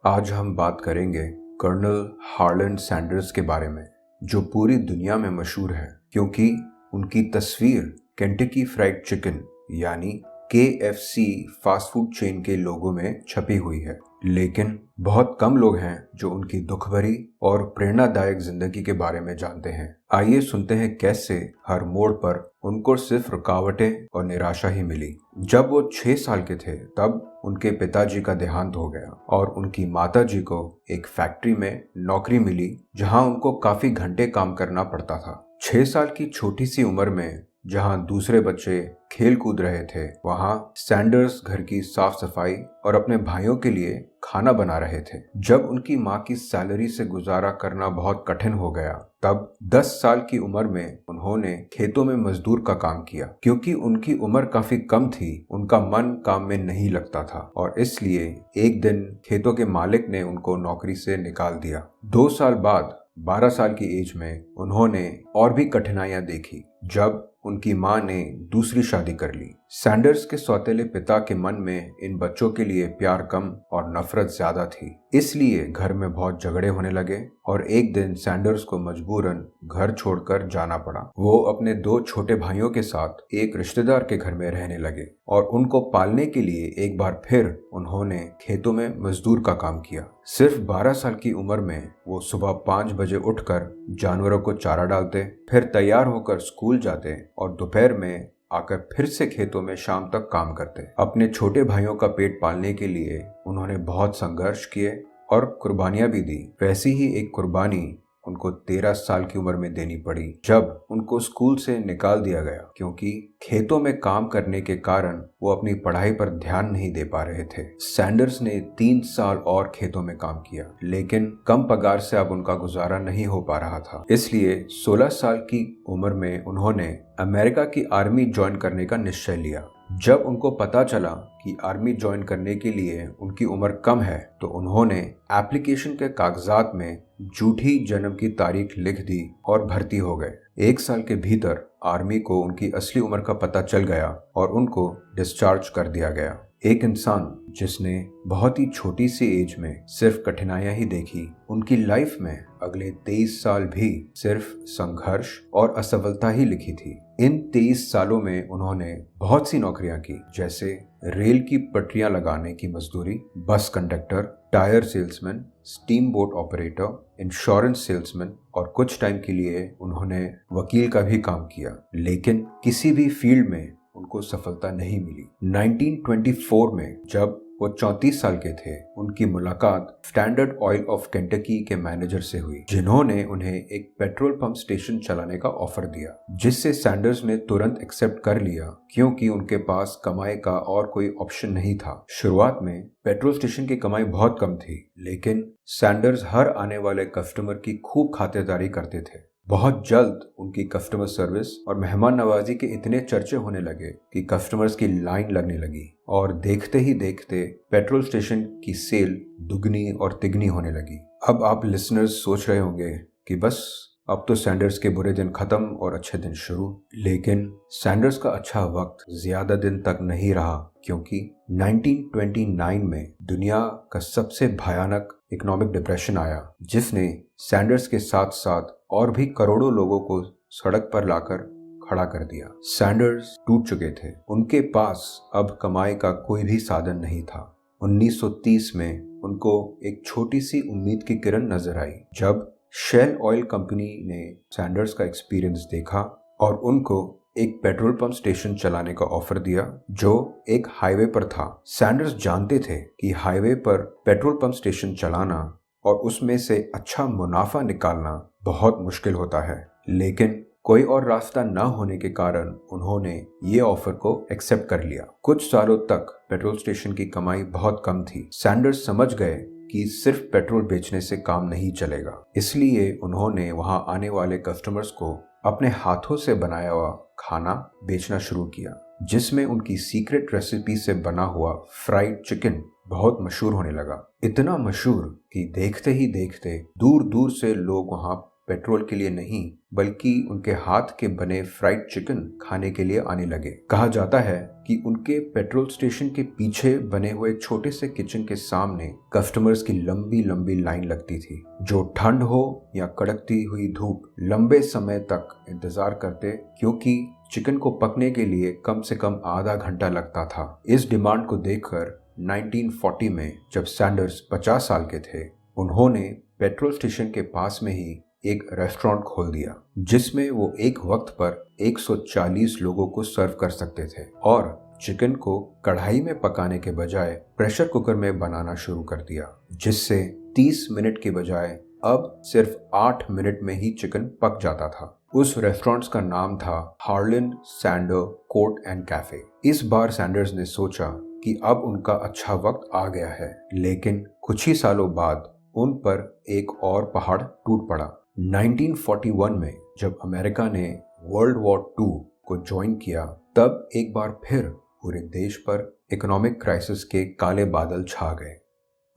आज हम बात करेंगे कर्नल हार्लैंड सैंडर्स के बारे में, जो पूरी दुनिया में मशहूर है क्योंकि उनकी तस्वीर केंटकी फ्राइड चिकन यानी KFC फास्ट फूड चेन के लोगों में छपी हुई है। लेकिन बहुत कम लोग हैं जो उनकी दुखभरी और प्रेरणादायक जिंदगी के बारे में जानते हैं। आइए सुनते हैं कैसे हर मोड़ पर उनको सिर्फ रुकावटें और निराशा ही मिली। जब वो 6 साल के थे तब उनके पिताजी का देहांत हो गया और उनकी माताजी को एक फैक्ट्री में नौकरी मिली जहां उनको काफी घंटे काम करना पड़ता था। 6 साल की छोटी सी उम्र में जहां दूसरे बच्चे खेल कूद रहे थे, वहां सैंडर्स घर की साफ सफाई और अपने भाइयों के लिए खाना बना रहे थे। जब उनकी मां की सैलरी से गुजारा करना बहुत कठिन हो गया, तब 10 साल की उम्र में उन्होंने खेतों में मजदूर का काम किया। क्योंकि उनकी उम्र काफी कम थी, उनका मन काम में नहीं लगता था और इसलिए एक दिन खेतों के मालिक ने उनको नौकरी से निकाल दिया। 2 साल बाद 12 साल की एज में उन्होंने और भी कठिनाइयां देखी जब उनकी मां ने दूसरी शादी कर ली। सैंडर्स के सौतेले पिता के मन में इन बच्चों के लिए प्यार कम और नफरत ज्यादा थी, इसलिए घर में बहुत झगड़े होने लगे और एक दिन सैंडर्स को मजबूरन घर छोड़कर जाना पड़ा। वो अपने 2 छोटे भाइयों के साथ एक रिश्तेदार के घर में रहने लगे और उनको पालने के लिए एक बार फिर उन्होंने खेतों में मजदूर का काम किया। सिर्फ 12 साल की उम्र में वो सुबह 5 बजे उठकर जानवरों को चारा डालते, फिर तैयार होकर स्कूल जाते और दोपहर में आकर फिर से खेतों में शाम तक काम करते। अपने छोटे भाइयों का पेट पालने के लिए उन्होंने बहुत संघर्ष किए और कुर्बानियां भी दी। वैसी ही एक कुर्बानी उनको 13 साल की उम्र में देनी पड़ी जब उनको स्कूल से निकाल दिया गया, क्योंकि खेतों में काम करने के कारण वो अपनी पढ़ाई पर ध्यान नहीं दे पा रहे थे। सैंडर्स ने 3 साल और खेतों में काम किया, लेकिन कम पगार से अब उनका गुजारा नहीं हो पा रहा था। इसलिए 16 साल की उम्र में उन्होंने अमेरिका की आर्मी ज्वाइन करने का निश्चय लिया। जब उनको पता चला कि आर्मी ज्वाइन करने के लिए उनकी उम्र कम है, तो उन्होंने एप्लीकेशन के कागजात में झूठी जन्म की तारीख लिख दी और भर्ती हो गए। 1 साल के भीतर आर्मी को उनकी असली उम्र का पता चल गया और उनको डिस्चार्ज कर दिया गया। एक इंसान जिसने बहुत ही छोटी सी एज में सिर्फ कठिनाइयां ही देखी, उनकी लाइफ में अगले 23 साल भी सिर्फ संघर्ष और असफलता ही लिखी थी। इन 23 सालों में उन्होंने बहुत सी नौकरियां की, जैसे रेल की पटरियां लगाने की मजदूरी, bus conductor, tyre salesman, steam boat operator, insurance salesman और कुछ टाइम के लिए उन्होंने वकील का भी काम किया। लेकिन किसी भी फील्ड में उनको सफलता नहीं मिली। 1924 में जब वो 34 साल के थे, उनकी मुलाकात स्टैंडर्ड ऑयल ऑफ केंटकी के मैनेजर से हुई, जिन्होंने उन्हें एक पेट्रोल पंप स्टेशन चलाने का ऑफर दिया, जिससे सैंडर्स ने तुरंत एक्सेप्ट कर लिया क्योंकि उनके पास कमाई का और कोई ऑप्शन नहीं था। शुरुआत में पेट्रोल स्टेशन की कमाई बहुत कम थी, लेकिन सैंडर्स हर आने वाले कस्टमर की खूब खातिरदारी करते थे। बहुत जल्द उनकी कस्टमर सर्विस और मेहमान नवाजी के इतने चर्चे होने लगे कि कस्टमर्स की लाइन लगने लगी और देखते ही देखते पेट्रोल स्टेशन की सेल दुगनी और तिगनी होने लगी। अब आप लिसनर्स सोच रहे होंगे कि बस अब तो सैंडर्स के बुरे दिन खत्म और अच्छे दिन शुरू। लेकिन सैंडर्स का अच्छा वक्त ज्यादा दिन तक नहीं रहा, क्योंकि 1929 में दुनिया का सबसे भयानक इकोनॉमिक डिप्रेशन आया, जिसने सैंडर्स के साथ साथ और भी करोड़ों लोगों को सड़क पर लाकर खड़ा कर दिया। सैंडर्स टूट चुके थे, उनके पास अब कमाई का कोई भी साधन नहीं था। 1930 में उनको एक छोटी सी उम्मीद की किरण नजर आई जब शेल ऑयल कंपनी ने सैंडर्स का एक्सपीरियंस देखा और उनको एक पेट्रोल पंप स्टेशन चलाने का ऑफर दिया जो एक हाईवे पर था। सैंडर्स जानते थे कि हाईवे पर पेट्रोल पंप स्टेशन चलाना और उसमें से अच्छा मुनाफा निकालना बहुत मुश्किल होता है, लेकिन कोई और रास्ता न होने के कारण उन्होंने ये ऑफर को एक्सेप्ट कर लिया। कुछ सालों तक पेट्रोल स्टेशन की कमाई बहुत कम थी। सैंडर्स समझ गए कि सिर्फ पेट्रोल बेचने से काम नहीं चलेगा, इसलिए उन्होंने वहां आने वाले कस्टमर्स को अपने हाथों से बनाया हुआ खाना बेचना शुरू किया, जिसमें उनकी सीक्रेट रेसिपी से बना हुआ फ्राइड चिकन बहुत मशहूर होने लगा। इतना मशहूर कि देखते ही देखते दूर दूर से लोग वहां पेट्रोल के लिए नहीं बल्कि उनके हाथ के बने फ्राइड चिकन खाने के लिए आने लगे। कहा जाता है कि उनके पेट्रोल स्टेशन के पीछे बने हुए छोटे से किचन के सामने कस्टमर्स की लंबी लंबी लाइन लगती थी, जो ठंड हो या कड़कती हुई धूप लंबे समय तक इंतजार करते, क्योंकि चिकन को पकने के लिए कम से कम आधा घंटा लगता था। इस डिमांड को देखकर 1940 में जब सैंडर्स 50 साल के थे, उन्होंने पेट्रोल स्टेशन के पास में ही एक रेस्टोरेंट खोल दिया, जिसमें वो एक वक्त पर 140 लोगों को सर्व कर सकते थे और चिकन को कढ़ाई में पकाने के बजाय प्रेशर कुकर में बनाना शुरू कर दिया, जिससे 30 मिनट के बजाय अब सिर्फ 8 मिनट में ही चिकन पक जाता था। उस रेस्टोरेंट का नाम था Harlan Sander court and cafe. इस बार सैंडर्स ने सोचा कि अब उनका अच्छा वक्त आ गया है, लेकिन कुछ ही सालों बाद उन पर एक और पहाड़ टूट पड़ा। 1941 में जब अमेरिका ने वर्ल्ड वॉर 2 को ज्वाइन किया, तब एक बार फिर पूरे देश पर इकोनॉमिक क्राइसिस के काले बादल छा गए।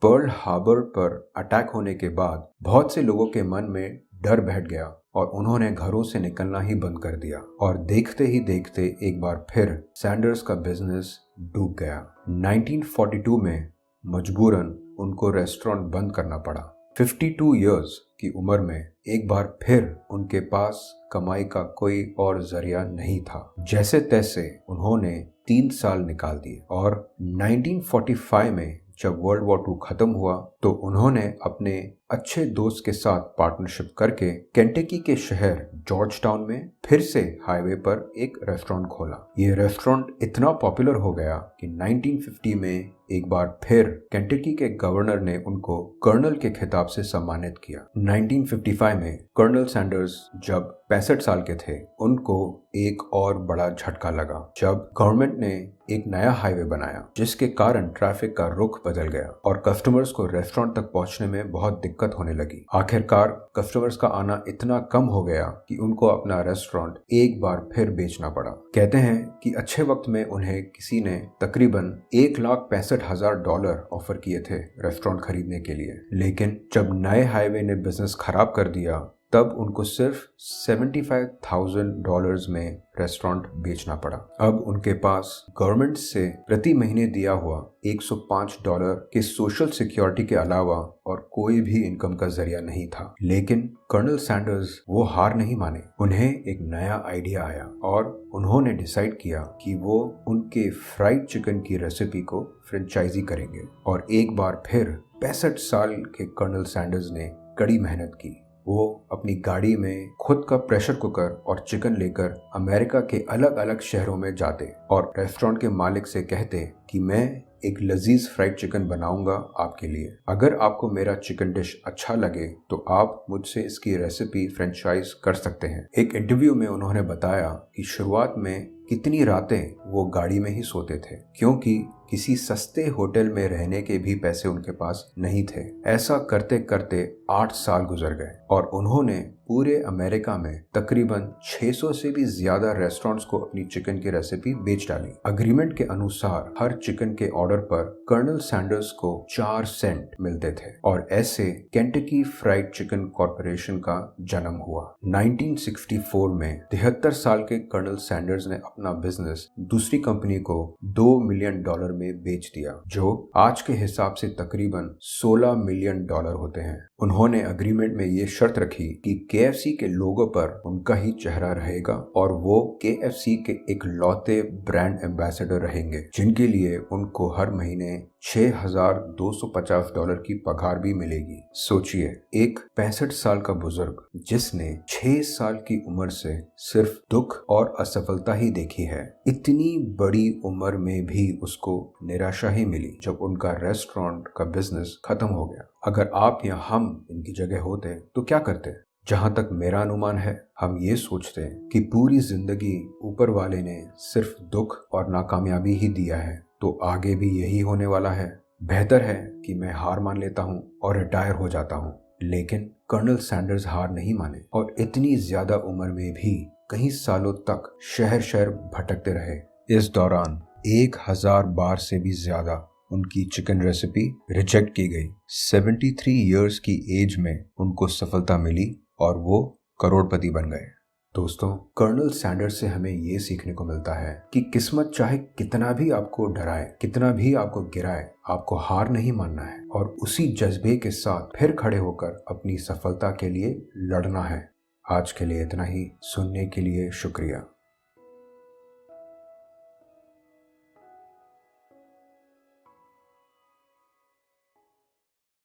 पर्ल हार्बर पर अटैक होने के बाद बहुत से लोगों के मन में डर बैठ गया और उन्होंने घरों से निकलना ही बंद कर दिया, और देखते ही देखते एक बार फिर सैंडर्स का बिजनेस डूब गया। 1942 में मजबूरन उनको रेस्टोरेंट बंद करना पड़ा। 52 इयर्स की उम्र में एक बार फिर उनके पास कमाई का कोई और जरिया नहीं था। जैसे तैसे उन्होंने 3 साल निकाल दिए और 1945 में जब वर्ल्ड वॉर 2 खत्म हुआ तो उन्होंने अपने अच्छे दोस्त के साथ पार्टनरशिप करके केंटकी के शहर जॉर्ज टाउन में फिर से हाईवे पर एक रेस्टोरेंट खोला। ये रेस्टोरेंट इतना पॉपुलर हो गया कि 1950 में एक बार फिर केंटकी के गवर्नर ने उनको कर्नल के खिताब से सम्मानित किया। 1955 में कर्नल सैंडर्स जब 65 साल के थे, उनको एक और बड़ा झटका लगा जब गवर्नमेंट ने एक नया हाईवे बनाया, जिसके कारण ट्रैफिक का रुख बदल गया और कस्टमर्स को रेस्टोरेंट तक पहुंचने में बहुत दिक्कत होने लगी। आखिरकार कस्टमर्स का आना इतना कम हो गया कि उनको अपना रेस्टोरेंट एक बार फिर बेचना पड़ा। कहते हैं कि अच्छे वक्त में उन्हें किसी ने तकरीबन $1,65,000 ऑफर किए थे रेस्टोरेंट खरीदने के लिए, लेकिन जब नए हाईवे ने बिजनेस खराब कर दिया तब उनको सिर्फ $75,000 में रेस्टोरेंट बेचना पड़ा। अब उनके पास गवर्नमेंट से प्रति महीने दिया हुआ $105 के सोशल सिक्योरिटी के अलावा और कोई भी इनकम का जरिया नहीं था। लेकिन कर्नल सैंडर्स वो हार नहीं माने। उन्हें एक नया आइडिया आया और उन्होंने डिसाइड किया कि वो उनके फ्राइड चिकन की रेसिपी को फ्रेंचाइजी करेंगे। और एक बार फिर 65 साल के कर्नल सैंडर्स ने कड़ी मेहनत की। वो अपनी गाड़ी में खुद का प्रेशर कुकर और चिकन लेकर अमेरिका के अलग अलग शहरों में जाते और रेस्टोरेंट के मालिक से कहते कि मैं एक लजीज फ्राइड चिकन बनाऊंगा आपके लिए। अगर आपको मेरा चिकन डिश अच्छा लगे तो आप मुझसे इसकी रेसिपी फ्रेंचाइज कर सकते हैं। एक इंटरव्यू में उन्होंने बताया कि शुरुआत में कितनी रातें वो गाड़ी में ही सोते थे, क्योंकि किसी सस्ते होटल में रहने के भी पैसे उनके पास नहीं थे। ऐसा करते करते 8 साल गुजर गए और उन्होंने पूरे अमेरिका में तकरीबन 600 से भी ज्यादा रेस्टोरेंट्स को अपनी चिकन की रेसिपी बेच डाली। अग्रीमेंट के अनुसार हर चिकन के ऑर्डर पर कर्नल सैंडर्स को 4 सेंट मिलते थे और ऐसे केंटकी फ्राइड चिकन कॉर्पोरेशन का जन्म हुआ। 1964 में 73 साल के कर्नल सैंडर्स ने अपना बिजनेस दूसरी कंपनी को $2 मिलियन में बेच दिया, जो आज के हिसाब से तकरीबन $16 मिलियन होते हैं। उन्होंने अग्रीमेंट में ये शर्त रखी कि KFC के लोगो पर उनका ही चेहरा रहेगा और वो KFC के इकलौते ब्रांड एम्बेसडर रहेंगे, जिनके लिए उनको हर महीने $6,250 की पगार भी मिलेगी। सोचिए, एक 65 साल का बुजुर्ग जिसने 6 साल की उम्र से सिर्फ दुख और असफलता ही देखी है, इतनी बड़ी उम्र में भी उसको निराशा ही मिली जब उनका रेस्टोरेंट का बिजनेस खत्म हो गया। अगर आप या हम इनकी जगह होते तो क्या करते? जहां तक मेरा अनुमान है, हम ये सोचते हैं कि पूरी जिंदगी ऊपर वाले ने सिर्फ दुख और नाकामयाबी ही दिया है, तो आगे भी यही होने वाला है। बेहतर है कि मैं हार मान लेता हूँ और रिटायर हो जाता हूँ। लेकिन कर्नल सैंडर्स हार नहीं माने और इतनी ज्यादा उम्र में भी कई सालों तक शहर शहर भटकते रहे। इस दौरान 1000 बार से भी ज्यादा उनकी चिकन रेसिपी रिजेक्ट की गई। 73 इयर्स की एज में उनको सफलता मिली और वो करोड़पति बन गए। दोस्तों, कर्नल सैंडर्स से हमें ये सीखने को मिलता है कि किस्मत चाहे कितना भी आपको डराए, कितना भी आपको गिराए, आपको हार नहीं मानना है और उसी जज्बे के साथ फिर खड़े होकर अपनी सफलता के लिए लड़ना है। आज के लिए इतना ही। सुनने के लिए शुक्रिया।